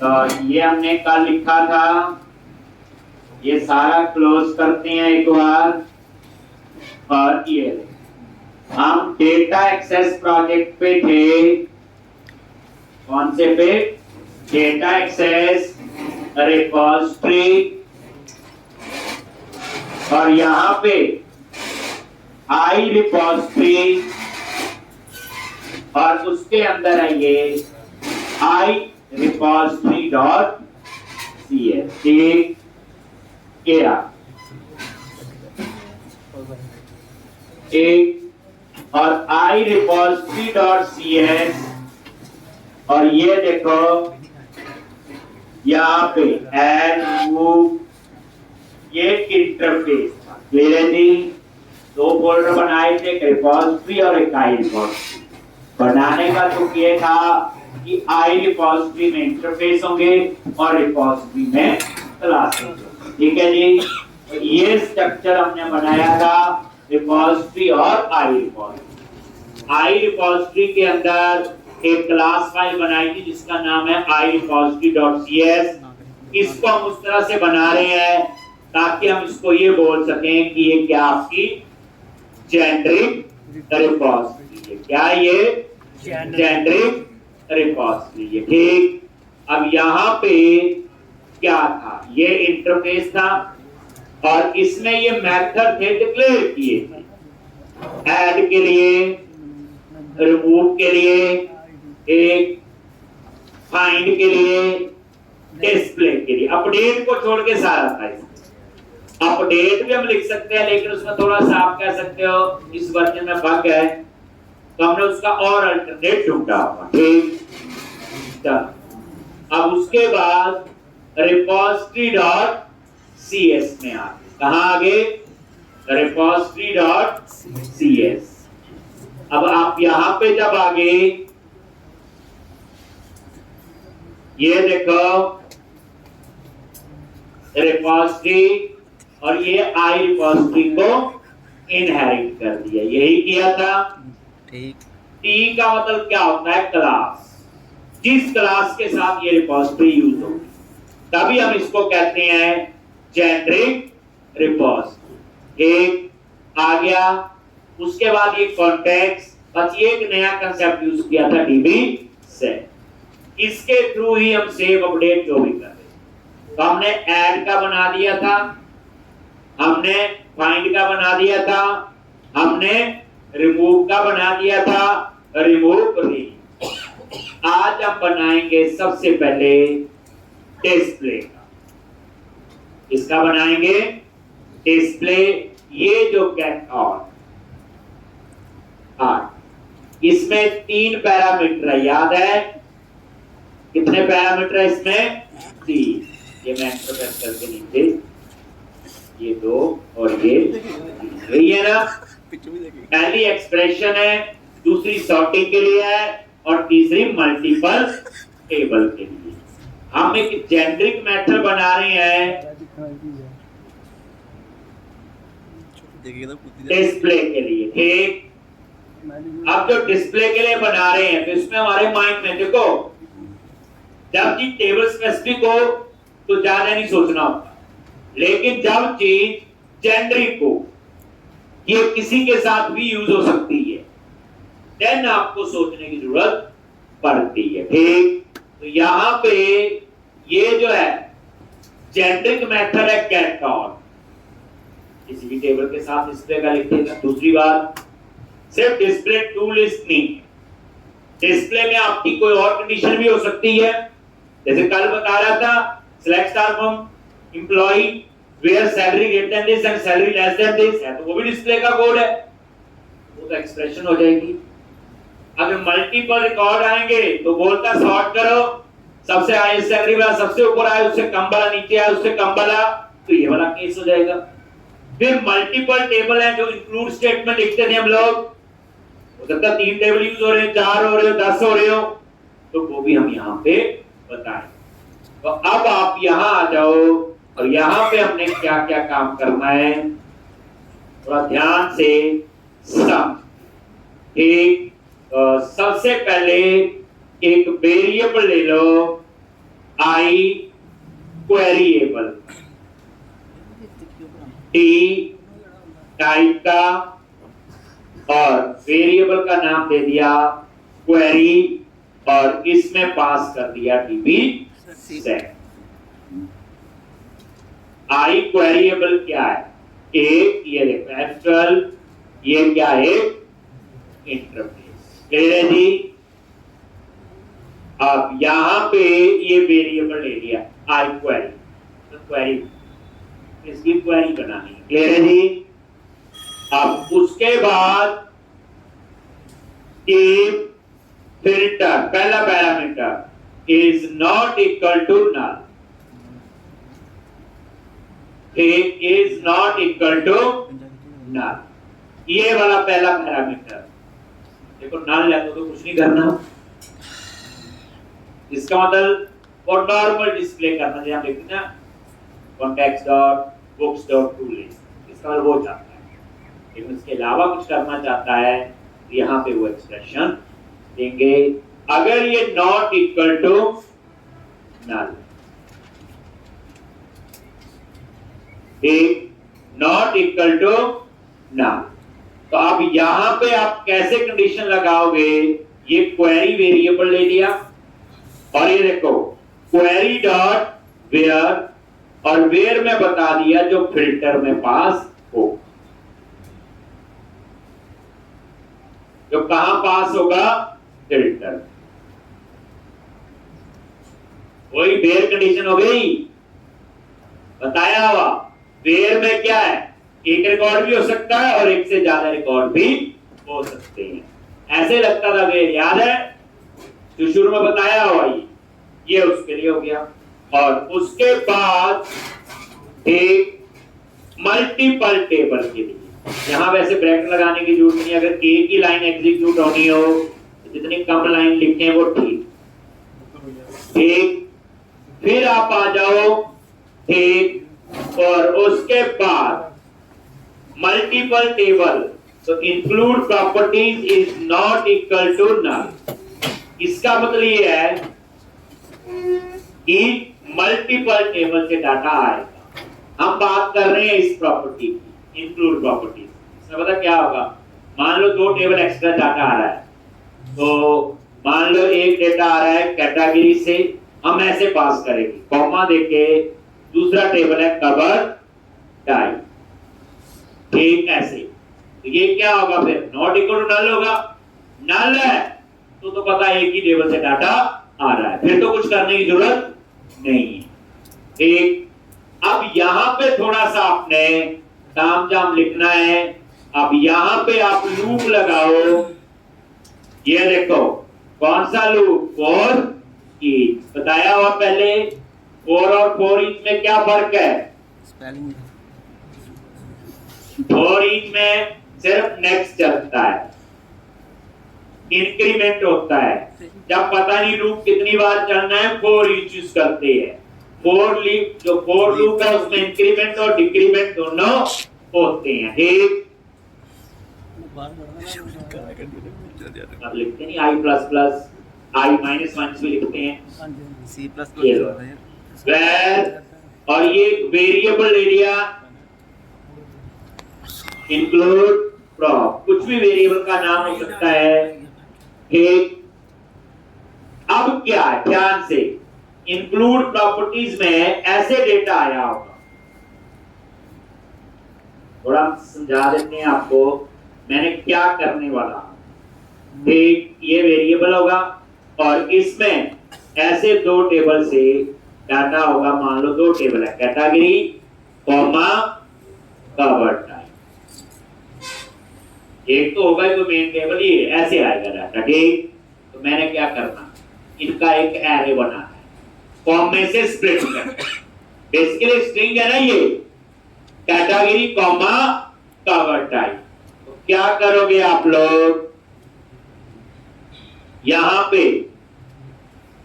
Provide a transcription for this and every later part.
तो ये हमने कल लिखा था, ये सारा क्लोज करते हैं एक बार। और ये हम डेटा एक्सेस प्रोजेक्ट पे थे। कौन से पे? Data access repository. और यहां पे आई रिपोजिटरी और उसके अंदर है ये आई रिपोजिटरी डॉट सी एस। ठीक, एक और आई रिपोजिटरी डॉट सी एस। और ये देखो यहाँ पे एड मूव, ये इंटरफेस था। क्लियर है जी? दो फोल्डर बनाए थे, एक रिपोजिटरी और एक आई रिपोजिटरी। बनाने का तो ये था कि आई रिपोजिटरी में इंटरफेस होंगे और रिपोजिटरी में क्लास होंगे। ठीक है जी? तो ये स्ट्रक्चर हमने बनाया था रिपोजिटरी और आई रिपोजिटरी। आई रिपोजिटरी के अंदर एक क्लास फाइल बनाई थी जिसका नाम है iRepository.cs। इसको हम उस तरह से बना रहे हैं ताकि हम इसको ये बोल सकें कि ये क्या आपकी जेनेरिक रिपोजिटरी है। क्या ये जेनेरिक रिपोजिटरी है। ठीक, अब यहाँ पे क्या था? ये इंटरफेस था और इसमें ये मेथड थे डिक्लेयर किए थे। ऐड के लिए, रिमूव के लिए, एक फाइंड के लिए, डिस्प्ले के लिए। अपडेट को छोड़ के सारा था इसमें। अपडेट भी हम लिख सकते हैं लेकिन उसमें थोड़ा सा आप कह सकते हो इस वर्जन में बग है, तो हमने उसका और अल्टरनेट ढूंढा। ठीक, अब उसके बाद रिपोजिटरी डॉट सी एस में आ गए। कहां आगे? Repository dot C S. अब आप यहां पे जब आगे, ये देखो रिपोजिटरी और ये आई रिपोजिटरी को इनहेरिट कर दिया। यही किया था। ठीक, टी का मतलब क्या होता है? क्लास। जिस क्लास के साथ ये रिपोजिटरी यूज होगी तभी हम इसको कहते हैं जेनेरिक रिपोजिटरी। एक आ गया। उसके बाद ये कॉन्टेक्स्ट, बस ये एक नया कंसेप्ट यूज किया था डीबी सेट। इसके थ्रू ही हम सेव अपडेट जो भी कर रहे। तो हमने ऐड का बना दिया था, हमने फाइंड का बना दिया था, हमने रिमूव का बना दिया था, रिमूव री। आज हम बनाएंगे सबसे पहले डिस्प्ले का। इसका बनाएंगे डिस्प्ले। ये जो गेट ऑन, इसमें 3 पैरामीटर है, याद है? कितने पैरामीटर है इसमें? 3। ये मैं इंट्रोडक्ट करके नीचे, ये 2 और ये है ना। पहली एक्सप्रेशन है, दूसरी सॉर्टिंग के लिए है और तीसरी मल्टीपल टेबल के लिए। हम एक जेनेरिक मेथड बना रहे हैं डिस्प्ले के लिए। ठीक, अब जो डिस्प्ले के लिए बना रहे हैं तो इसमें हमारे माइंड में देखो, जब चीज टेबल स्पेसिफिक हो तो ज्यादा नहीं सोचना होता, लेकिन जब चीज जेनेरिक हो, ये किसी के साथ भी यूज हो सकती है, देन आपको सोचने की जरूरत पड़ती है। ठीक, तो यहां पे ये जो है जेनेरिक मेथड है गेट ऑन। किसी भी टेबल के साथ डिस्प्ले का लिखिएगा। दूसरी बात, सिर्फ डिस्प्ले टू लिस्ट नहीं, डिस्प्ले में आपकी कोई और कंडीशन भी हो सकती है। जैसे कल बता रहा था, select star from employee where salary greater than this and salary less than this है, तो वो भी डिस्प्ले का कोड है, वो तो एक्सप्रेशन हो जाएगी। अगर मल्टीपल रिकॉर्ड आएंगे तो बोलता सॉर्ट करो, सबसे हाई सैलरी वाला सबसे ऊपर आए, उससे कम वाला नीचे आए, उससे कम वाला, तो ये वाला केस हो जाएगा। फिर मल्टीपल टेबल है, जो इंक्लूड स्टेटमेंट लिखते थे हम लोग, हो सकता है 3 टेबल यूज हो रहे हैं, 4 हो रहे हो, 10 हो रहे हो, तो वो भी हम यहाँ पे बताएं। तो अब आप यहाँ आ जाओ और यहाँ पे हमने क्या क्या काम करना है थोड़ा ध्यान से समझ। एक सबसे पहले एक वेरिएबल ले लो आई क्वेरिएबल, टी टाइप का, और वेरिएबल का नाम दे दिया क्वेरी, और इसमें पास कर दिया टीबी सेट। आई क्वेरिएबल क्या है? एक ये रेफरेंशियल, ये क्या है? इंटरफेस। क्लियर है जी? अब यहां पे ये वेरिएबल ले लिया आई क्वेरी, तो क्वेरी इसकी क्वेरी बनानी। क्लियर है जी? अब उसके बाद इफ फिल्टर पहला parameter is not equal to null, is not equal to null, ये वाला पहला पैरामीटर। देखो नल है तो कुछ नहीं करना, इसका मतलब वो नॉर्मल डिस्प्ले करना, जैसे हम लिखते हैं ना context dot books dot to list, इसका मतलब वो चाहता है, लेकिन उसके अलावा कुछ करना चाहता है तो यहाँ पे वो एक्सप्रेशन देंगे। अगर ये नॉट इक्वल टू नल, एक नॉट इक्वल टू नल, तो अब यहां पे आप कैसे कंडीशन लगाओगे? ये क्वेरी वेरिएबल ले लिया, और ये देखो क्वेरी डॉट वेयर, और वेयर में बता दिया जो फिल्टर में पास हो, जो कहां पास होगा? फिल्टर। वही वेयर कंडीशन हो गई, बताया हुआ। वेयर में क्या है? एक रिकॉर्ड भी हो सकता है और एक से ज्यादा रिकॉर्ड भी हो सकते हैं। ऐसे लगता था वेयर, याद है जो शुरू में बताया हुआ, ये उसके लिए हो गया। और उसके बाद एक मल्टीपल टेबल के लिए, यहां वैसे ब्रैकेट लगाने की जरूरत नहीं, अगर एक ही लाइन एग्जीक्यूट होनी हो तो जितनी कम लाइन लिखें वो ठीक। फिर आप आ जाओ ठीक, और उसके बाद मल्टीपल टेबल, तो include properties is not equal to null. इसका मतलब ये है कि मल्टीपल टेबल से डाटा आएगा। हम बात कर रहे हैं इस प्रॉपर्टी की, इंक्लूड प्रॉपर्टी। इसमें पता क्या होगा? मान लो दो टेबल एक्स्ट्रा डाटा आ रहा है, तो मान लो एक डेटा आ रहा है कैटेगरी से, हम ऐसे पास करेंगे कॉमा देके, दूसरा टेबल है कवर टाइप, ठीक ऐसे, तो ये क्या होगा? फिर नॉट इक्वल टू नल होगा। नल है तो पता है एक ही टेबल से डाटा आ रहा है, फिर तो कुछ करने की जरूरत नहीं है। ठीक, अब यहां पे थोड़ा सा आपने तामझाम लिखना है। अब यहां पे आप लूप लगाओ, ये देखो कौन सा लूप? For each. बताया हुआ पहले, फॉर और फॉर ईच में क्या फर्क है? स्पेलिंग। फॉर ईच में सिर्फ नेक्स्ट चलता है, इंक्रीमेंट होता है। जब पता नहीं लूप कितनी बार चलना है, फॉर ईच यूज करते हैं। फॉर लूप, जो फॉर लूप है उसमें इंक्रीमेंट और डिक्रीमेंट दोनों होते हैं। ठीक, अब लिखते नहीं आई प्लस प्लस, आई माइनस माइनस भी लिखते हैं, सी प्लस वेर, और ये वेरिएबल ले लिया इंक्लूड प्रॉप, कुछ भी वेरिएबल का नाम हो सकता है। ठीक, अब क्या है? ध्यान से, इंक्लूड प्रॉपर्टीज में ऐसे डेटा आया होगा, थोड़ा समझा देते हैं आपको मैंने क्या करने वाला। ठीक, ये वेरिएबल होगा और इसमें ऐसे दो टेबल से डाटा होगा। मान लो दो टेबल है, कैटेगरी कॉमा कवर टाइप। एक तो होगा तो मेन टेबल, ये ऐसे आएगा डाटा। ठीक, तो मैंने क्या करना, इनका एक एरे बनाना है, कॉम में से स्प्लिट करना। बेसिकली स्ट्रिंग है ना ये, कैटेगरी कॉमा कवर टाइप। तो क्या करोगे आप लोग यहां पे,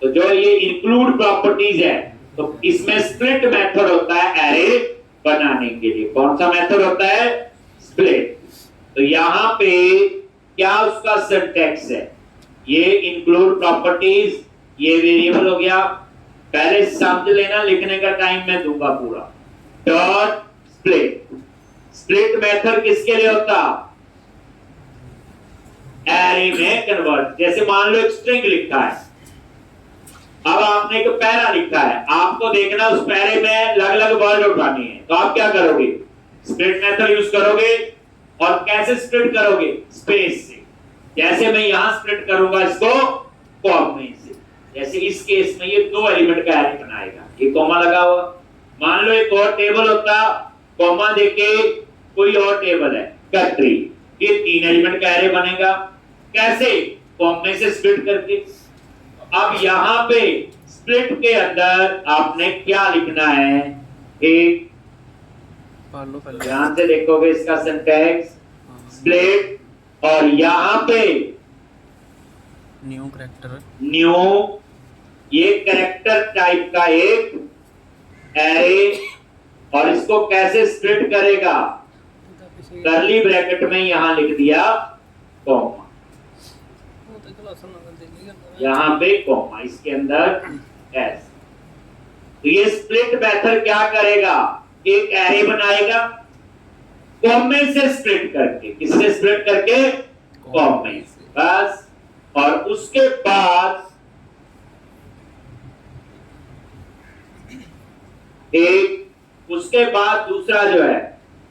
तो जो ये इंक्लूड प्रॉपर्टीज है, तो इसमें स्प्लिट मेथड होता है एरे बनाने के लिए। कौन सा मेथड होता है? स्प्लिट। तो यहां पे क्या उसका सिंटैक्स है? ये इंक्लूड प्रॉपर्टीज, ये वेरिएबल हो गया, पहले समझ लेना, लिखने का टाइम मैं दूंगा पूरा। डॉट स्प्लिट, स्प्लिट मेथड किसके लिए होता? एरे में कन्वर्ट। जैसे मान लो एक स्ट्रिंग लिखा है, अब आपने एक पैरा लिखा है, आपको देखना उस पैरे में अलग अलग वर्ड उठानी है, तो आप क्या करोगे? स्प्लिट मेथड यूज करोगे। और कैसे स्प्लिट करोगे? स्पेस से। जैसे मैं यहां स्प्लिट करूंगा इसको कॉमा से, जैसे इस केस में ये 2 एलिमेंट का एरे बनाएगा, ये कॉमा लगा हुआ। मान लो एक और टेबल होता, कॉमा देके कोई और टेबल है कंट्री, ये 3 एलिमेंट का एरे बनेगा। कैसे? कॉमा से स्प्लिट करके। अब यहां पे स्प्लिट के अंदर आपने क्या लिखना है? एक ध्यान से देखोगे इसका सिंटैक्स, स्प्लिट, और यहां पे न्यू कैरेक्टर, न्यू, ये कैरेक्टर टाइप का एक एरे, और इसको कैसे स्प्लिट करेगा? कर्ली ब्रैकेट में यहां लिख दिया कॉमा, यहां पे कॉमा, इसके अंदर एस। तो ये स्प्लिट मेथड क्या करेगा? एक एरे बनाएगा कॉमे से स्प्लिट करके। किससे स्प्लिट करके? कॉमे से, बस। और उसके बाद उसके बाद दूसरा जो है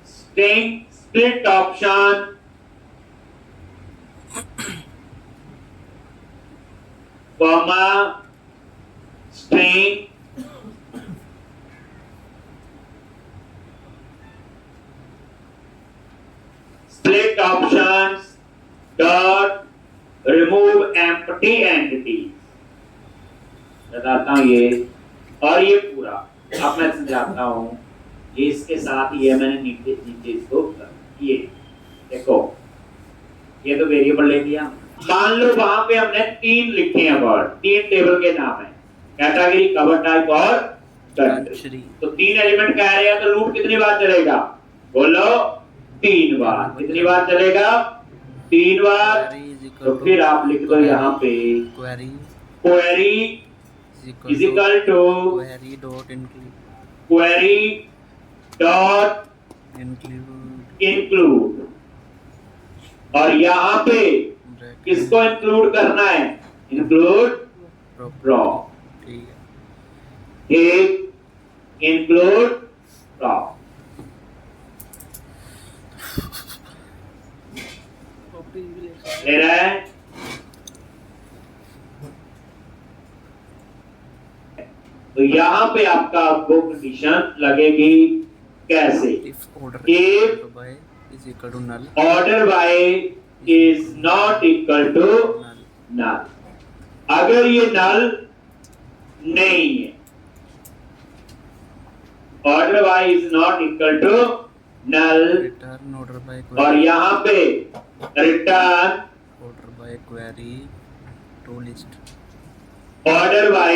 string split option, comma string, split options dot remove empty entity. बताता हूं ये, और ये पूरा अब मैं समझाता हूं। ये इसके साथ ही है, मैंने नीचे नीचे इसको ये देखो, ये तो वेरिएबल ले दिया। मान लो वहां पे हमने 3 लिखे हैं वर्ड, 3 टेबल के नाम है, कैटेगरी, कवर टाइप और कंट्री। तो 3 एलिमेंट का एरे है, तो लूप कितनी बार चलेगा? बोलो 3 बार। कितनी बार चलेगा? 3 बार। तो फिर आप लिख दो यहाँ पे query is equal to query dot include, और यहाँ पे किसको इंक्लूड करना है? इंक्लूड प्रॉप, एक इंक्लूड प्रॉप। ले रहा है? तो यहां पे आपका वो कंडीशन लगेगी कैसे? If order by is not equal to null, अगर ये नल नहीं है, order by is not equal to null, और यहाँ पे return order by query to list, order by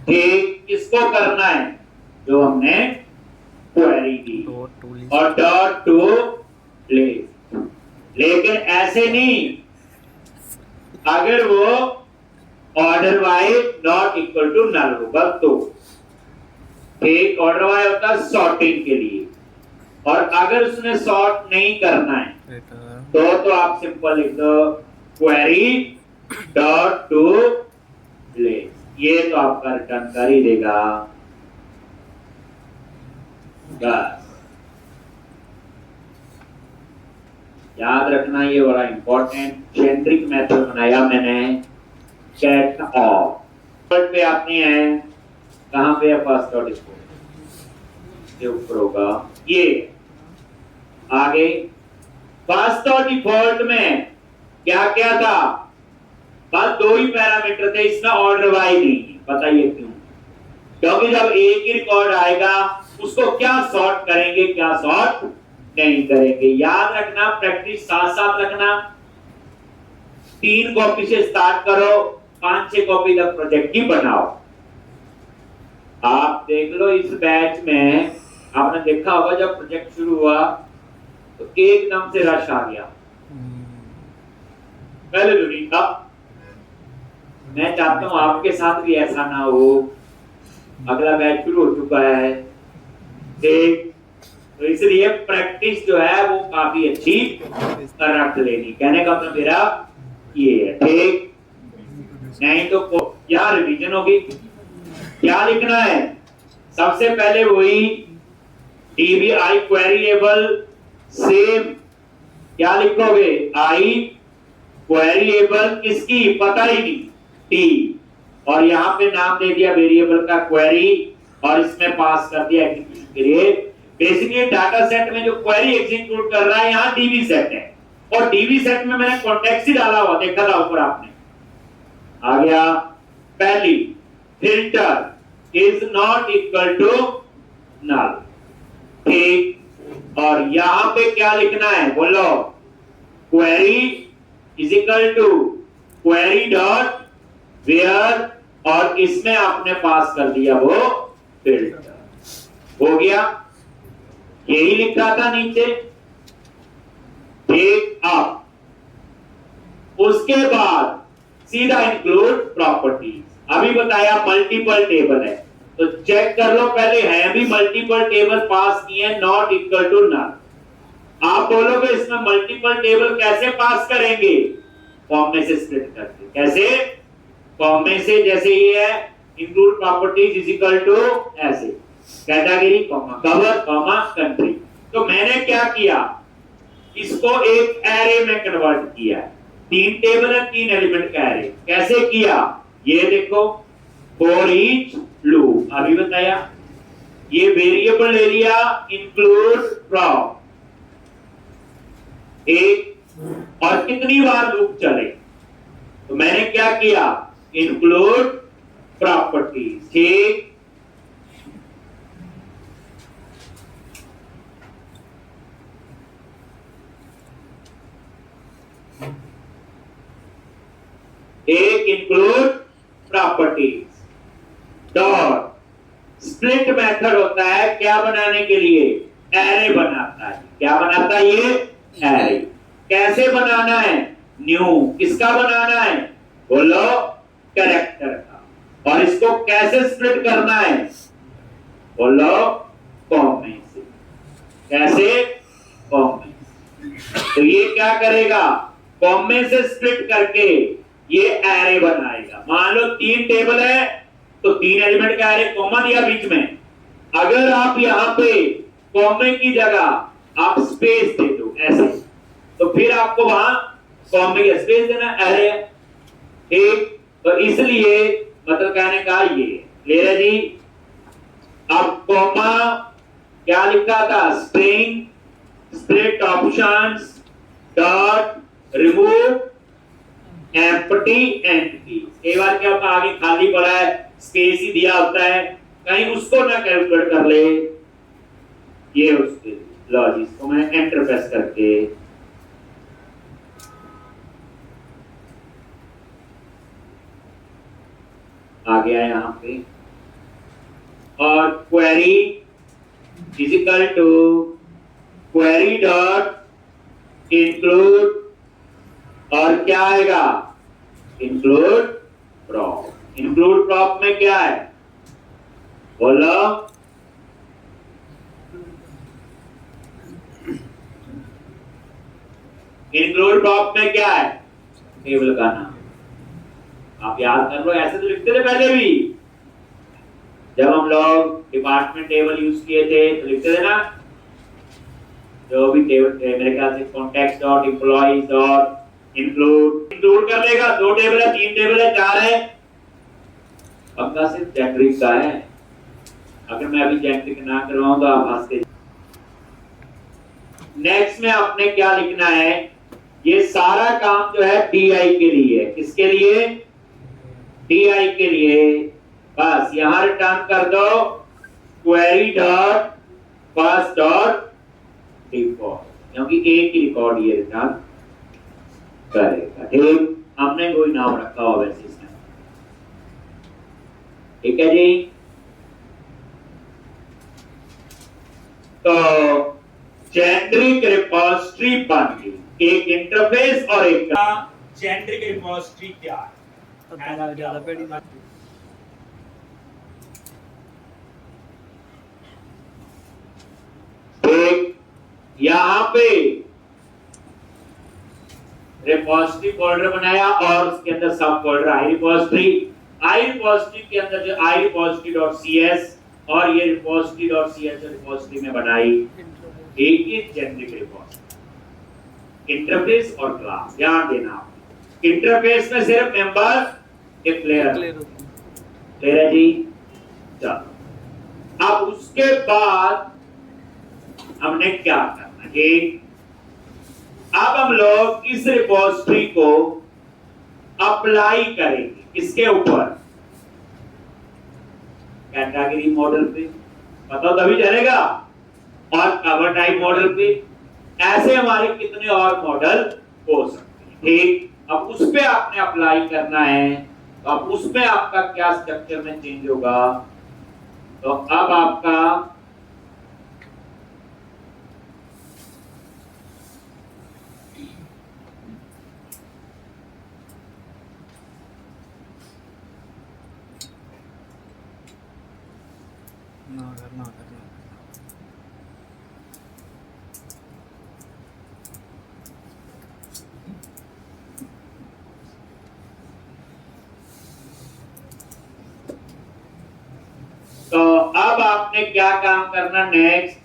ठीक किसको करना है? जो हमने क्वेरी की, और डॉट टू लिस्ट। लेकिन ऐसे नहीं, अगर वो order by not equal to null होगा तो ठीक। ऑर्डर वाई होता है सॉर्टिंग के लिए, और अगर उसने सॉर्ट नहीं करना है तो आप सिंपल लिख दो क्वेरी डॉट टू लिस्ट। ये तो आपका रिटर्न कर ही देगा बस। याद रखना, ये बड़ा इंपॉर्टेंट जेनेरिक मेथड बनाया मैंने, चेक ऑफ। पे आपने है, कहां पे है? फर्स्ट डॉट इसको ये ऊपर होगा, ये आगे फर्स्ट और डिफॉल्ट में क्या क्या था? बस 2 ही पैरामीटर थे, इसमें ऑर्डर वाई नहीं। बताइए क्यों? क्योंकि जब एक ही रिकॉर्ड आएगा उसको क्या सॉर्ट करेंगे, क्या सॉर्ट नहीं करेंगे। याद रखना, प्रैक्टिस साथ साथ रखना। 3 कॉपी से स्टार्ट करो, 5-6 कॉपी तक प्रोजेक्ट ही बनाओ। आप देख लो इस बैच में आपने देखा होगा जब प्रोजेक्ट शुरू हुआ तो एकदम से रश आ गया, पहले तो नहीं था। मैं चाहता हूं आपके साथ भी ऐसा ना हो। अगला बैच शुरू हो चुका है, ठीक, तो इसलिए प्रैक्टिस जो है वो काफी अच्छी रख लेनी। कहने का मतलब मेरा ये है, ठीक, नहीं तो क्या रिवीजन होगी। क्या लिखना है सबसे पहले, वही डीबीआई क्वेरीएबल सेम। क्या लिखोगे, आई क्वेरीएबल किसकी, पता ही नहीं, टी, और यहां पे नाम दे दिया वेरिएबल का क्वेरी, और इसमें पास कर दिया एग्जीक्यूशन के लिए। बेसिकली डाटा सेट में जो क्वेरी एग्जीक्यूट कर रहा है यहां डीबी सेट है, और डीबी सेट में मैंने कॉन्टेक्स्ट ही डाला हुआ, देखा था ऊपर आपने, आ गया। पहली, filter is not equal to null, ठीक, और यहां पे क्या लिखना है बोलो, query is equal to query dot where, और इसमें आपने पास कर दिया वो फिल्टर, हो गया। यही लिखा था नीचे, ठीक। अब उसके बाद सीधा इंक्लूड प्रॉपर्टीज। अभी बताया मल्टीपल टेबल है, तो चेक कर लो पहले, है भी मल्टीपल टेबल पास किए, नॉट इक्वल टू नल। आप बोलोगे इसमें मल्टीपल टेबल कैसे पास करेंगे, फॉर्म में से स्प्लिट करके। कैसे, फॉर्म में से, जैसे ये है include properties is equal to ऐसे category comma cover comma country. तो मैंने क्या किया, इसको एक एरे में कन्वर्ट किया। 3 टेबल है, 3 एलिमेंट का एरे। कैसे किया, ये देखो, फॉर ईच लूप, अभी बताया। ये वेरिएबल ले लिया, इंक्लूड प्रॉप, एक, और कितनी बार लूप चले, तो मैंने क्या किया, इंक्लूड प्रॉपर्टीज, ठीक। एक include properties dot split method होता है क्या बनाने के लिए, एरे बनाता है। क्या बनाता है ये, एरे। कैसे बनाना है, न्यू, किसका बनाना है, बोलो कैरेक्टर का। और इसको कैसे स्प्लिट करना है, बोलो कॉम में से। कैसे, कॉम में से। तो ये क्या करेगा, कॉम में से स्प्लिट करके ये एरे बनाएगा। मान लो 3 टेबल है, तो 3 एलिमेंट का एरे, कॉमा दिया बीच में। अगर आप यहां पे कॉमे की जगह आप स्पेस दे दो ऐसे, तो फिर आपको वहां कॉमे का स्पेस देना, एरे, ठीक। तो इसलिए मतलब कहने का ये ले रहे जी। अब कॉमा क्या लिखा था, string split options dot remove empty entity. कई बार क्या होता है, आगे खाली पड़ा है, स्पेस ही दिया होता है, कहीं उसको ना कैलकुलेट कर ले, ये उसके लॉजिक को मैं एंटर प्रेस करके आ गया यहां पे। और query is equal to query dot include, और क्या आएगा, इंक्लूड प्रॉप। इंक्लूड प्रॉप में क्या है, बोलो, इंक्लूड प्रॉप में क्या है, टेबल का नाम। आप याद कर लो, ऐसे तो लिखते थे पहले भी, जब हम लोग डिपार्टमेंट टेबल यूज किए थे तो लिखते थे ना, जो भी टेबल थे, मेरे ख्याल से context dot employees dot include कर लेगा। 2 टेबल है, 3 टेबल है, 4 है, पक्का सिर्फ जेनरिक का है। अगर मैं अभी जेनरिक ना करवाऊं तो आप हंसते। नेक्स्ट में आपने क्या लिखना है, ये सारा काम जो है टीआई के लिए, किसके लिए, टीआई के लिए। बस यहां रिटर्न कर दो query dot first dot default, क्योंकि एक ही रिकॉर्ड ये रिटर्न करेगा, ठीक। हमने कोई नाम रखा हुआ वैसे इसमें, ठीक है जी। तो जेनरिक रिपोजिटरी बन गई, एक इंटरफेस और एक जेनरिक रिपोजिटरी क्या है। एक यहाँ पे रिपोजिटरी फोल्डर बनाया और उसके अंदर सब फोल्डर आई रिपोजिटरी के अंदर जो आई रिपोजिटरी.cs और ये रिपोजिटरी.cs रिपोजिटरी में बनाई एक ही जेनेरिक रिपोजिटरी। इंटरफेस और क्लास ध्यान देना, इंटरफेस में सिर्फ मेंबर एक प्लेयर है जी। चलो अब उसके बाद हमने क्या करना है, अब हम लोग इस रिपोजिटरी को अप्लाई करेंगे इसके ऊपर कैटेगरी मॉडल पे, पता तभी चलेगा, और कवर टाइप मॉडल पे। ऐसे हमारे कितने और मॉडल हो सकते हैं। ठीक, अब उस पे आपने अप्लाई करना है, तो अब उसमें आपका क्या स्ट्रक्चर में चेंज होगा, तो अब आपका ना करना तो अब आपने क्या काम करना नेक्स्ट,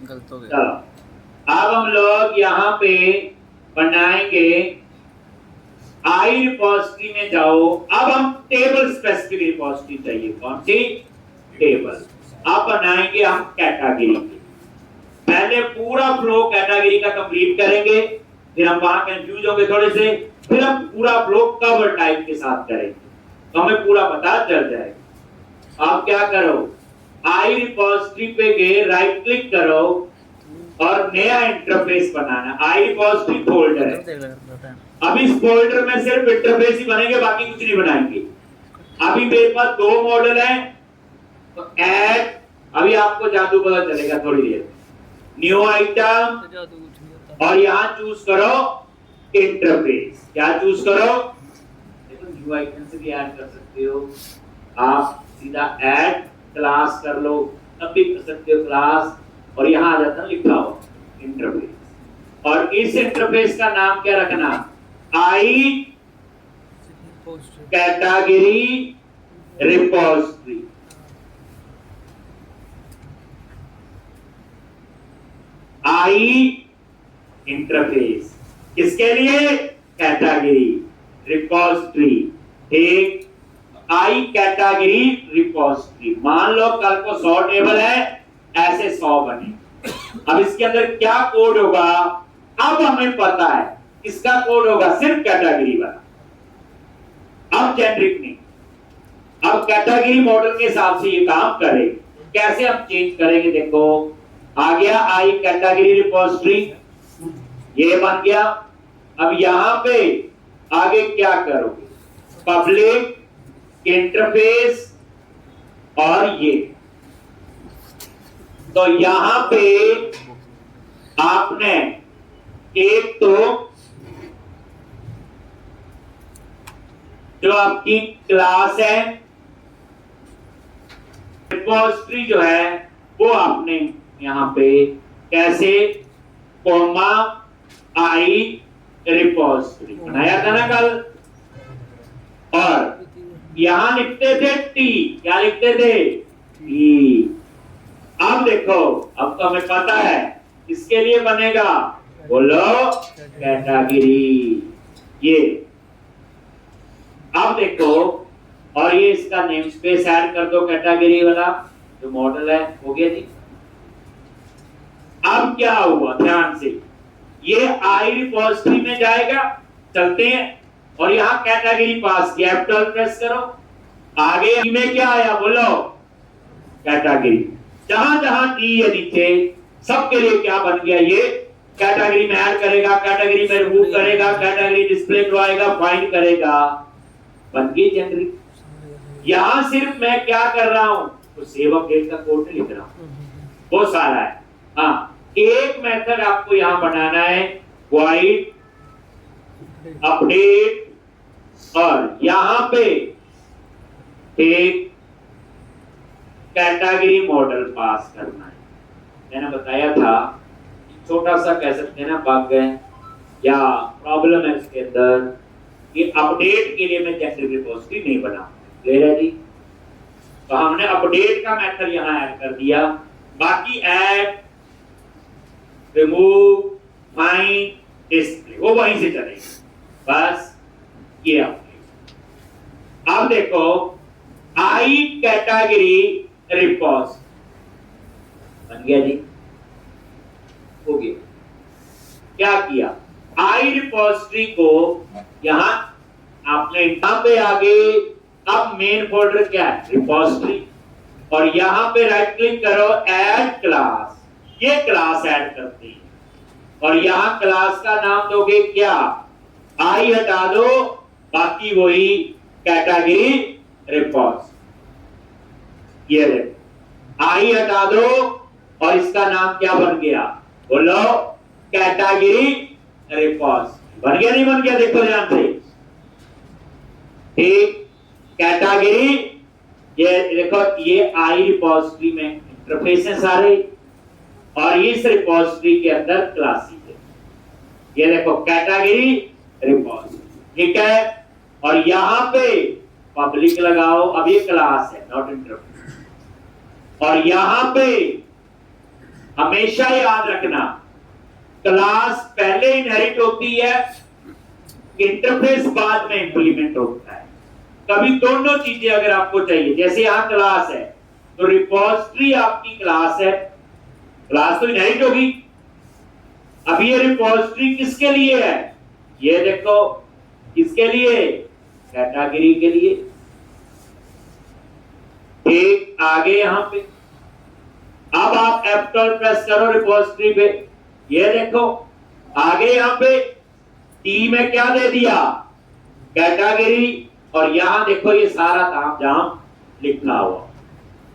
गलत हो गया। चलो अब हम लोग यहाँ पे बनाएंगे आई रिपोजिटरी में जाओ। अब हम टेबल स्पेसिफिक रिपोजिटरी चाहिए, कौन सी टेबल। अब बनाएंगे हम कैटेगरी की, पहले पूरा फ्लो कैटेगरी का कंप्लीट करेंगे, फिर हम वहां कंफ्यूज होंगे थोड़े से, फिर हम पूरा फ्लो कवर टाइप के साथ करेंगे, तो हमें पूरा पता चल जाएगा। आप क्या करो, आई रिपोजिटरी पे गए, राइट क्लिक करो और नया इंटरफेस बनाना। आई रिपोजिटरी फोल्डर है, अब इस फोल्डर में सिर्फ इंटरफेस ही बनेंगे, बाकी कुछ नहीं बनाएंगे। अभी मेरे पास दो मॉडल हैं, तो ऐड, अभी आपको जादू पता चलेगा थोड़ी देर, न्यू आइटम, और यहां चूज करो इंटरफेस। क्या चूज करो, देखो न्यू आइटम से भी ऐड कर सकते हो, आप सीधा ऐड क्लास कर लो, तब भी कर सकते हो क्लास, और यहां आ जाता है लिखा हो इंटरफेस। और इस इंटरफेस का नाम क्या रखना, I category repository. I interface किसके लिए, कैटेगरी रिपोजिटरी। ठीक, आई कैटेगरी रिपोजिटरी। मान लो कल को 100 टेबल है, ऐसे 100 बने। अब इसके अंदर क्या कोड होगा, अब हमें पता है, इसका कोड होगा सिर्फ कैटेगरी वाला, अब जेनरिक नहीं। अब कैटेगरी मॉडल के हिसाब से ये काम करे, कैसे हम चेंज करेंगे, देखो आ गया आई कैटेगरी रिपोजिटरी, ये बन गया। अब यहां पे आगे क्या करोगे, पब्लिक इंटरफेस और ये, तो यहां पे आपने एक तो जो आपकी क्लास है, रिपोजिटरी जो है वो आपने यहां पे कैसे, कॉमा आई रिपोजिटरी बनाया था ना कल, और यहां लिखते थे टी, क्या लिखते थे, टी। अब देखो, अब तो हमें पता है इसके लिए बनेगा, बोलो कैटेगरी, ये। अब देखो, और ये इसका नेम स्पेस ऐड कर दो, कैटेगरी वाला जो मॉडल है, हो गया जी। अब क्या हुआ, ध्यान से, ये आई रिपोजिटरी में जाएगा, चलते हैं, और यहां कैटेगरी पास किया, F12 प्रेस करो, आगे में क्या आया, बोलो कैटेगरी। जहां जहां की है नीचे, सबके लिए क्या बन गया, ये कैटेगरी में ऐड करेगा, कैटेगरी में रिमूव करेगा, कैटेगरी डिस्प्ले करवाएगा, फाइंड करेगा, बन गई जेनरिक। यहां सिर्फ मैं क्या कर रहा हूं, तो सेव अपडेट का कोड लिख रहा हूं, वो सारा है। हाँ, एक मेथड आपको यहां बनाना है, void अपडेट, और यहां पे एक कैटेगरी मॉडल पास करना है। मैंने बताया था छोटा सा कह सकते हैं ना बग है या प्रॉब्लम है इसके अंदर कि अपडेट के लिए मैं जेनेरिक रिपोजिटरी नहीं बना। क्लियर है जी? तो हमने अपडेट का मेथड यहां ऐड कर दिया, बाकी ऐड, रिमूव, फाइंड, डिस्प्ले वो वहीं से चलेगी। बस ये अपडेट। अब देखो आई कैटेगरी रिपोज बन गया जी, हो गया। क्या किया, आई रिपोजिटरी को यहां आपने यहां पे आगे, अब मेन फोल्डर क्या है, रिपोजिटरी, और यहां पे राइट क्लिक करो, ऐड क्लास, ये क्लास ऐड करते हैं, और यहां क्लास का नाम दोगे क्या, आई हटा दो, बाकी वही कैटेगरी रिपोज। ये देखो आई हटा दो और इसका नाम क्या बन गया, बोलो, कैटेगरी रिपोज। बन गया नहीं बन गया, देखो ध्यान से। ठीक, कैटेगरी, ये देखो ये आई रिपोजिटरी में इंटरफेस है सारे, और इस रिपोजिटरी के अंदर क्लासेस है। ये देखो कैटेगरी रिपोजिटरी, ठीक है। और यहां पे पब्लिक लगाओ, अब ये क्लास है नॉट इंटरफेस। और यहां पे हमेशा याद रखना, क्लास पहले इनहेरिट होती है, इंटरफेस बाद में इंप्लीमेंट होता है। कभी दोनों चीजें अगर आपको चाहिए, जैसे यहां क्लास है तो रिपोजिटरी आपकी क्लास है, क्लास तो इनहेरिट होगी। अब ये रिपोजिटरी किसके लिए है, ये देखो किसके लिए, कैटेगरी के लिए। एक आगे यहां पे, अब आप F12 प्रेस करो रिपोजिटरी पे, ये देखो आगे यहां पे टी में क्या दे दिया, कैटेगरी, और यहां देखो ये सारा काम जाम लिखा हुआ,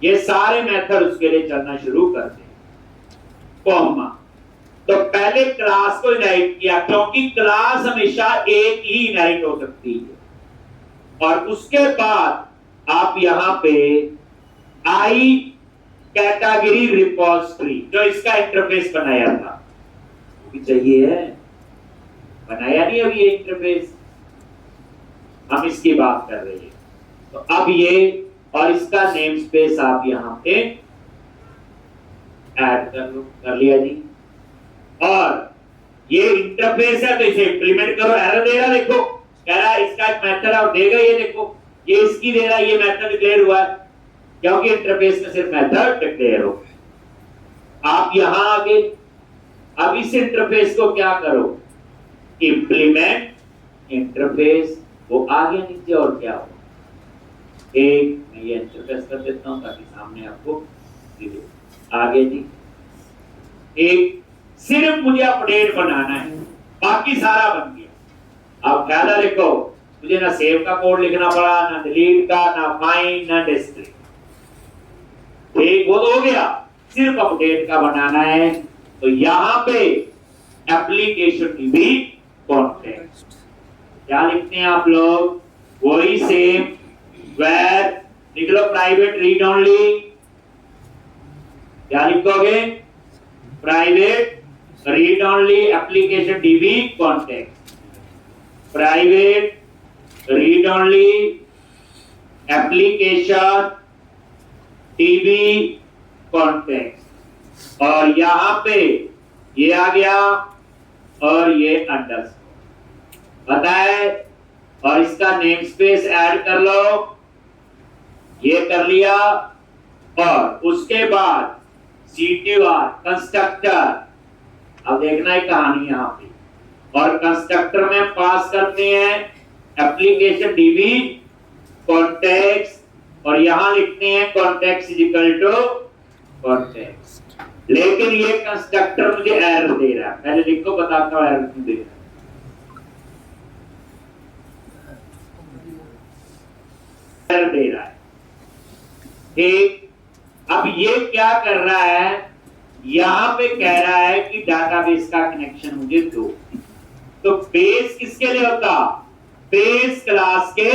ये सारे मेथड उसके लिए चलना शुरू कर दे। कॉमा, तो पहले क्लास को इनहेरिट किया, क्योंकि क्लास हमेशा एक ही इनहेरिट हो सकती है, और उसके बाद आप यहां पे आई कैटेगरी रिपोजिटरी, जो इसका इंटरफेस बनाया था, वो भी चाहिए है, बनाया नहीं अभी ये इंटरफेस, हम इसकी बात कर रहे हैं। तो अब ये और इसका नेम स्पेस आप यहां पे ऐड कर लो, कर लिया जी। और ये इंटरफेस है तो इसे इंप्लीमेंट करो, एरर दे रहा देखो, कह रहा है इसका एक मेथड और देगा, ये देखो ये इसकी दे रहा है, ये मेथड डिक्लेयर हुआ है, क्योंकि इंटरफेस में सिर्फ मेथड डिक्लेयर हो। आप यहां आगे, अब इस इंटरफेस को क्या करो, इंप्लीमेंट इंटरफेस, वो आगे नीचे और क्या हो, एक मैं ये इंटरफेस कर देता हूं ताकि सामने आपको दिखे। आगे जी, एक सिर्फ मुझे अपडेट बनाना है, बाकी सारा बन गया। अब ख्याल रखो, मुझे ना सेव का कोड लिखना पड़ा, ना डिलीट का, ना फाइंड, ना डिस्प्ले, ठीक, वो तो हो गया, सिर्फ अपडेट का बनाना है। तो यहां पे एप्लीकेशन डीबी कॉन्टेक्स्ट क्या लिखते हैं आप लोग, वही सेम, वेर लिख लो, प्राइवेट रीड ओनली, क्या लिखोगे, private read only application dB context, private read only application dB context, और यहां पे ये आ गया और ये अंडरस्कोर, पता है, और इसका नेम स्पेस ऐड कर लो, ये कर लिया। और उसके बाद CTR कंस्ट्रक्टर, अब देखना है कहानी यहां पे, और कंस्ट्रक्टर में पास करते हैं एप्लीकेशन डीबी कॉन्टेक्स्ट, और यहां लिखते हैं context is equal to context. लेकिन ये कंस्ट्रक्टर मुझे एरर दे रहा है, पहले लिखो बताता हूं एरर क्यों दे रहा है, एरर दे रहा है, ठीक। अब ये क्या कर रहा है, यहाँ पे कह रहा है कि डाटाबेस का कनेक्शन मुझे दो। तो बेस किसके लिए होता? बेस क्लास के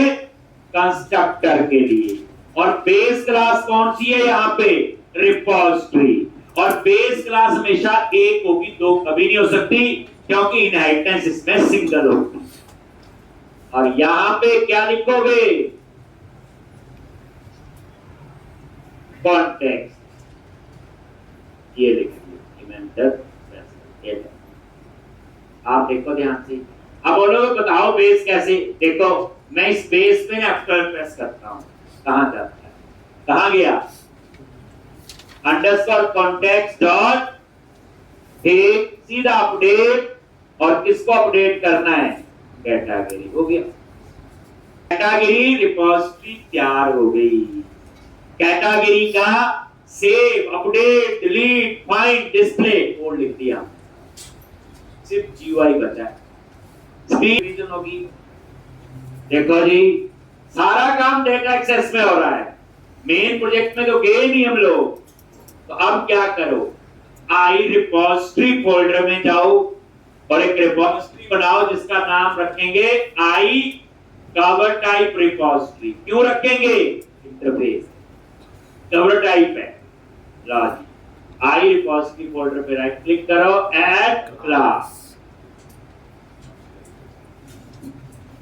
कंस्ट्रक्टर के लिए। और बेस क्लास कौन सी है यहाँ पे? रिपोजिटरी। और बेस क्लास हमेशा एक होगी, दो कभी नहीं हो सकती, क्योंकि इनहेरिटेंस इसमें सिंगल होगी। और यहां पे क्या लिखोगे? कॉन्टेक्स्ट, ये लिखेंगे। आप देखो ध्यान से। अब बोलोगे बताओ बेस कैसे? देखो मैं इस बेस पे F12 प्रेस करता हूं, कहां जाता है? कहां गया? अंडरस्कोर कॉन्टेक्स्ट डॉट एक सीधा अपडेट। और किसको अपडेट करना है? कैटेगरी। हो गया, कैटेगरी रिपोजिटरी तैयार हो गई। कैटेगरी का save, update, delete, find, display code लिख दिया, सिर्फ जीयूआई बचा है। स्पीड रीजन होगी। देखो जी, सारा काम डेटा एक्सेस में हो रहा है, मेन प्रोजेक्ट में तो गए नहीं हम लोग। तो अब क्या करो? आई रिपोजिटरी फोल्डर में जाओ और एक रिपोजिटरी बनाओ जिसका नाम रखेंगे आई कवर टाइप रिपोजिटरी। क्यों रखेंगे? इंटरफेस कवर टाइप है। लॉजिक आई रिपोजिटरी फोल्डर पे राइट क्लिक करो, ऐड क्लास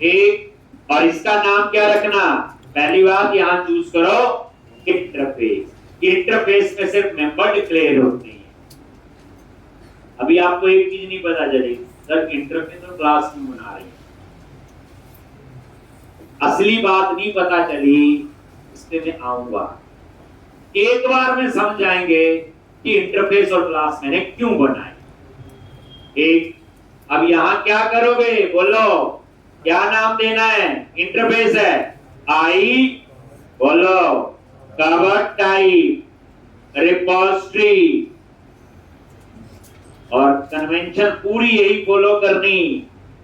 एक। और इसका नाम क्या रखना? पहली बात यहां चूज करो इंटरफेस। इंटरफेस में सिर्फ मेंबर डिक्लेयर होते हैं। अभी आपको एक चीज नहीं पता चली, सर इंटरफेस और क्लास क्यों बना रही है? असली बात नहीं पता चली, इसमें मैं आऊंगा। एक बार में समझ जाएंगे कि इंटरफेस और क्लास मैंने क्यों बनाए। एक, अब यहां क्या करोगे? बोलो क्या नाम देना है? इंटरफेस है आई, बोलो कवर टाइप रिपोजिटरी। और कन्वेंशन पूरी यही फॉलो करनी,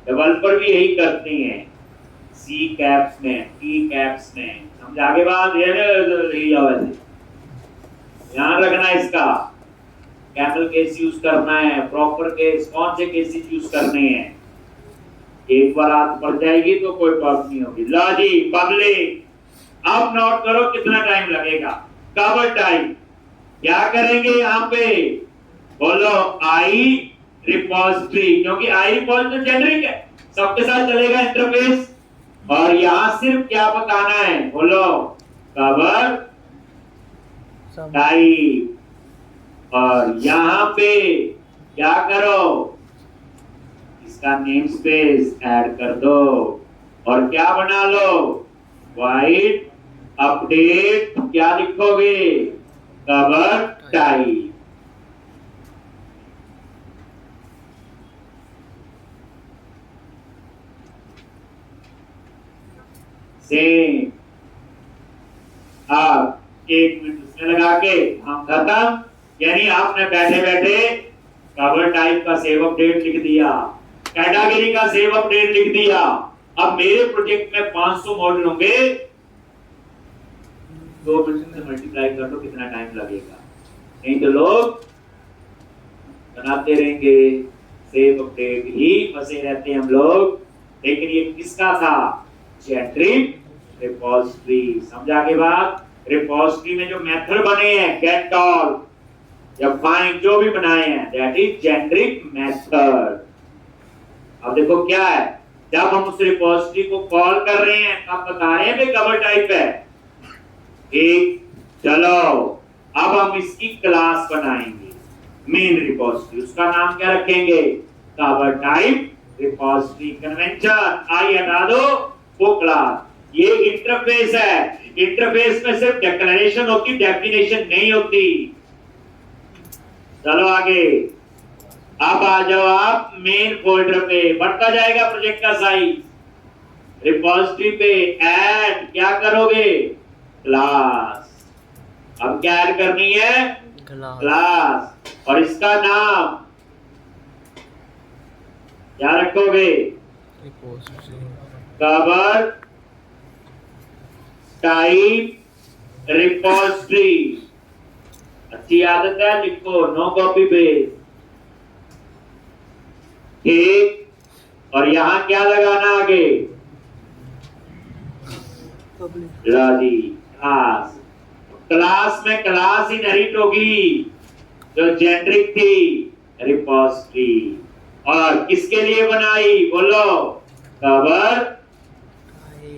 डेवलपर भी यही करते हैं, सी कैप्स में, टी कैप्स में। समझ आगे बात? ध्यान रखना इसका। कैमल केस यूज करना है, प्रॉपर केस, कौन से केसेस यूज करने हैं। एक बार आदत पड़ जाएगी तो कोई प्रॉब्लम नहीं होगी। ला जी पब्लिक, अब नोट करो कितना टाइम लगेगा। कवर टाइप क्या करेंगे यहाँ पे? बोलो आई रिपोजिटरी, क्योंकि आई रिपोजिटरी जेनरिक है, सबके साथ चलेगा इंटरफेस। और यहां सिर्फ क्या बताना है? बोलो कवर टाइप। और यहां पे क्या करो? इसका नेम स्पेस ऐड कर दो और क्या बना लो? Wide update. क्या लिखोगे? Cover type. सेम। आप 1 मिनट उसमें लगा के हम खत्म। यानी आपने बैठे बैठे कवर टाइप का सेव अपडेट लिख दिया, कैटेगरी का सेव अपडेट लिख दिया। अब मेरे प्रोजेक्ट में 500 मॉड्यूल होंगे, 2 मिनट से मल्टीप्लाई कर लो कितना टाइम लगेगा। नहीं तो लोग बनाते रहेंगे, सेव अपडेट ही फंसे रहते हैं हम लोग। लेकिन ये किसका था? Generic repository. समझा के बाद? रिपोजिटरी में जो मेथड बने हैं, गेट ऑल या फाइंड, जो भी बनाए हैं, दैट इज जेनरिक मेथड। अब देखो क्या है, जब हम उस रिपोजिटरी को कॉल कर रहे हैं तब बता रहे हैं भाई कवर टाइप है एक। चलो अब हम इसकी क्लास बनाएंगे, मेन रिपोजिटरी। उसका नाम क्या रखेंगे? Cover type repository. कन्वेंशन आई हटा दो, वो क्लास। ये इंटरफेस है, इंटरफेस में सिर्फ डिक्लेरेशन होती, डेफिनेशन नहीं होती। चलो आगे, अब आ जाओ आप मेन फोल्डर पे। बढ़ता जाएगा प्रोजेक्ट का साइज। रिपोजिटरी पे ऐड क्या करोगे? क्लास। अब क्या ऐड करनी है? क्लास। और इसका नाम क्या रखोगे? Cover type repository. अच्छी आदत है, लिखो, नो कॉपी पेस्ट। ठीक, और यहां क्या लगाना आगे? लो जी, क्लास। क्लास में क्लास इनहेरिट होगी जो जेनरिक थी, रिपोजिटरी। और किसके लिए बनाई? बोलो, कवर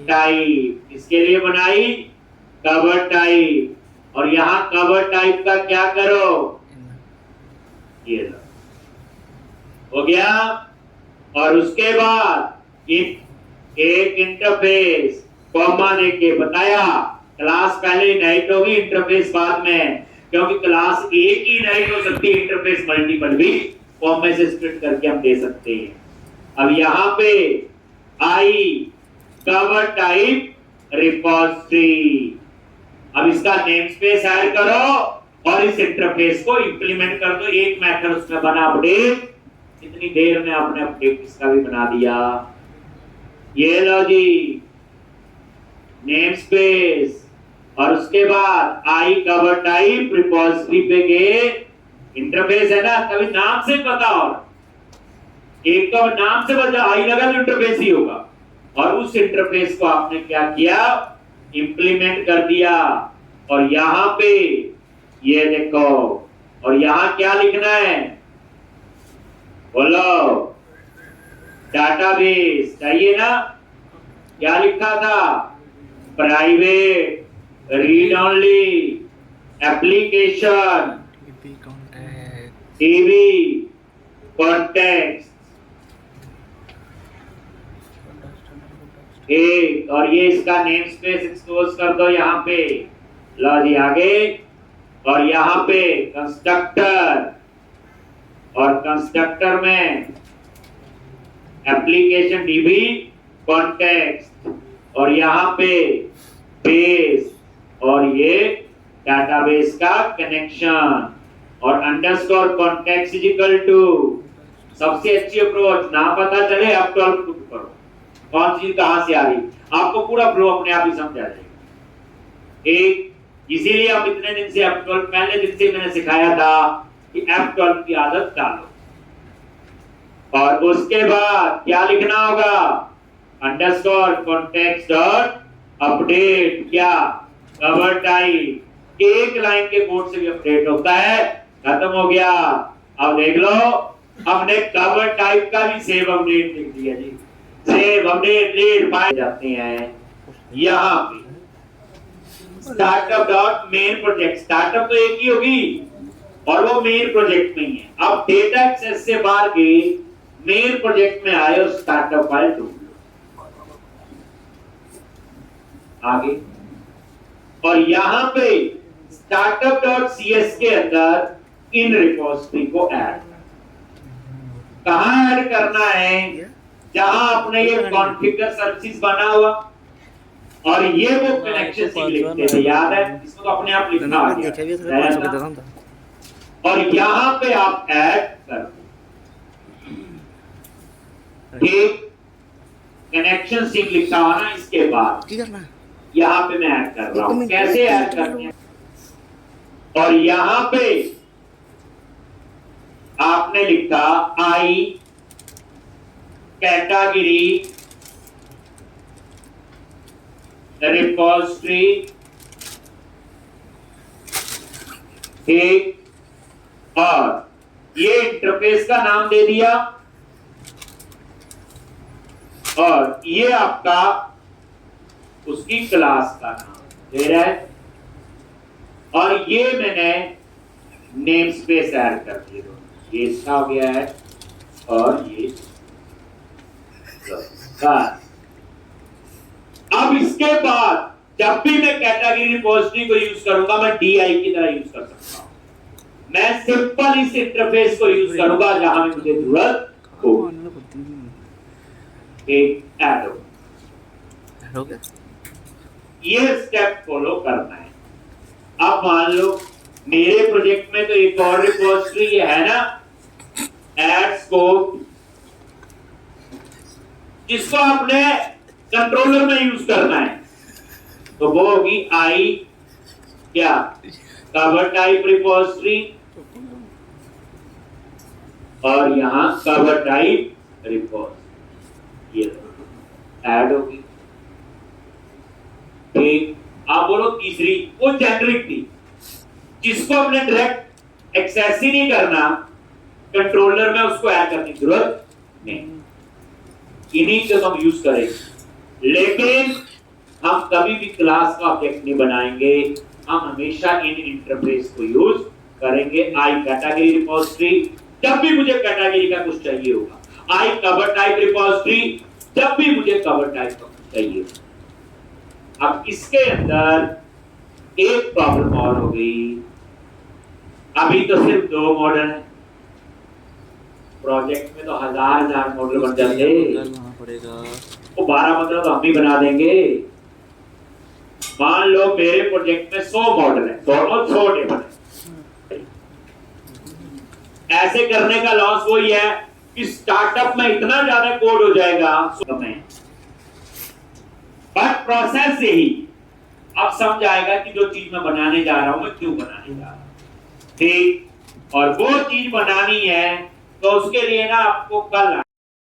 टाइप। किसके लिए बनाई? Cover type. और यहां कवर टाइप का क्या करो? ये लो, हो गया। और उसके बाद एक इंटरफेस, कॉमा देके बताया, क्लास पहले इनहेरिट होगी, इंटरफेस बाद में, क्योंकि क्लास एक ही इनहेरिट हो सकती है, इंटरफेस मल्टीपल भी कॉमा से स्प्लिट करके हम दे सकते हैं। अब यहां पे आई कवर टाइप रिपोजिटरी। अब इसका नेम स्पेस ऐड करो और इस इंटरफेस को इंप्लीमेंट कर दो। एक मेथड उसमें बना अपडेट, इतनी देर में आपने अपडेट इसका भी बना दिया। ये लो जी, नेम स्पेस, और उसके बाद आई कवर टाइप रिपोजिटरी पे गए। इंटरफेस है ना, कभी नाम से पता, और एक तो नाम से बता आई लगा तो इंटरफेस ही होगा। और उस इंटरफेस को आपने क्या किया? इंप्लीमेंट कर दिया। और यहां पे ये देखो, और यहां क्या लिखना है? बोलो, डाटाबेस चाहिए ना? क्या लिखा था? Private read only application TV context. एक, और ये इसका नेम स्पेस एक्सपोज कर दो यहां पे। लो जी, आगे, और यहां पे कंस्ट्रक्टर, और कंस्ट्रक्टर में एप्लीकेशन डीबी कॉन्टेक्स्ट, और यहां पे बेस, और ये डाटाबेस का कनेक्शन, और underscore context is equal to. सबसे अच्छी अप्रोच, ना पता चले आप 12 खुद करो कौन सी कहां से आ रही, आपको पूरा फ्लो अपने आप ही समझ आ जाएगा। एक, इसीलिए अब इतने दिन से F12 पहले दिन से मैंने सिखाया था कि F12 की आदत डालो। और उसके बाद क्या लिखना होगा? अंडरस्कोर कॉन्टेक्स्ट डॉट अपडेट, क्या? Cover type. एक लाइन के कोड से भी अपडेट होता है, खत्म हो गया। अब देख लो, हमने कवर टाइप का भी सेव अपडेट लिख दिया जी। सेव अपडेट रीड फाइल जाते हैं यहां पे। Startup dot main project, startup तो एक ही होगी और वो मेन प्रोजेक्ट में ही है। अब डेटा एक्सेस से बाहर गए, मेन प्रोजेक्ट में आए और स्टार्टअप फाइल ढूंढ लो आगे। और यहां पे स्टार्टअप डॉट सीएस के अंदर इन रिपोजिटरी को ऐड, कहां ऐड करना है? जहां आपने ये कॉन्फ़िगर सर्विसेज बना हुआ और ये वो कनेक्शन से लिखते थे, याद है? इसको तो अपने आप लिखना आ गया। और यहां पे आप ऐड कर दो, ठीक, कनेक्शन सिंक लिखा हुआ ना, इसके बाद यहां पे मैं ऐड कर रहा हूं। कैसे ऐड करनी है? और यहां पे आपने लिखा आई कैटेगरी रिपोजिटरी, ठीक, और ये इंटरफेस का नाम दे दिया, और ये आपका उसकी क्लास का नाम दे रहा है, और ये मैंने नेम स्पेस ऐड कर दिया। ये इसका हो गया है और ये अब इसके बाद जब भी मैं कैटेगरी रिपोजिटरी को यूज करूंगा, मैं DI की तरह यूज कर सकता हूं। मैं सिंपल इस इंटरफेस को यूज करूंगा जहां में मुझे जरूरत हो। एक ऐड हो गया, ये स्टेप फॉलो करना है। अब मान लो मेरे प्रोजेक्ट में तो एक और रिपोजिटरी है ना, ऐड स्कोप, जिसको आपने कंट्रोलर में यूज करना है, तो वो होगी आई क्या कवर टाइप रिपोजिटरी और यहां कवर टाइप रिपोजिटरी, ये ऐड होगी। ठीक, आप बोलो तीसरी, वो जेनरिक थी जिसको हमने डायरेक्ट एक्सेस ही नहीं करना, कंट्रोलर में उसको ऐड करने की जरूरत नहीं, इन्हीं को हम यूज करेंगे। लेकिन हम कभी भी क्लास का ऑब्जेक्ट नहीं बनाएंगे, हम हमेशा इन इंटरफेस को यूज करेंगे। आई कैटेगरी रिपोजिटरी, जब भी मुझे कैटेगरी का कुछ चाहिए होगा। आई कवर टाइप रिपोजिटरी, जब भी मुझे कवर टाइप का कुछ चाहिए होगा। अब इसके अंदर एक प्रॉब्लम और हो गई, अभी तो सिर्फ 2 मॉडल है, प्रोजेक्ट में तो हजार मॉडल बन जाते, वो 12-15 तो हम ही बना देंगे। मान लो मेरे प्रोजेक्ट में 100 मॉडल है, दोनों 100 टेबल है। ऐसे करने का लॉस वही है कि स्टार्टअप में इतना ज्यादा कोड हो जाएगा में, बट प्रोसेस से ही अब समझ आएगा कि जो चीज मैं बनाने जा रहा हूं मैं क्यों बनाने जा रहा हूं। ठीक, और वो चीज बनानी है तो उसके लिए ना आपको कल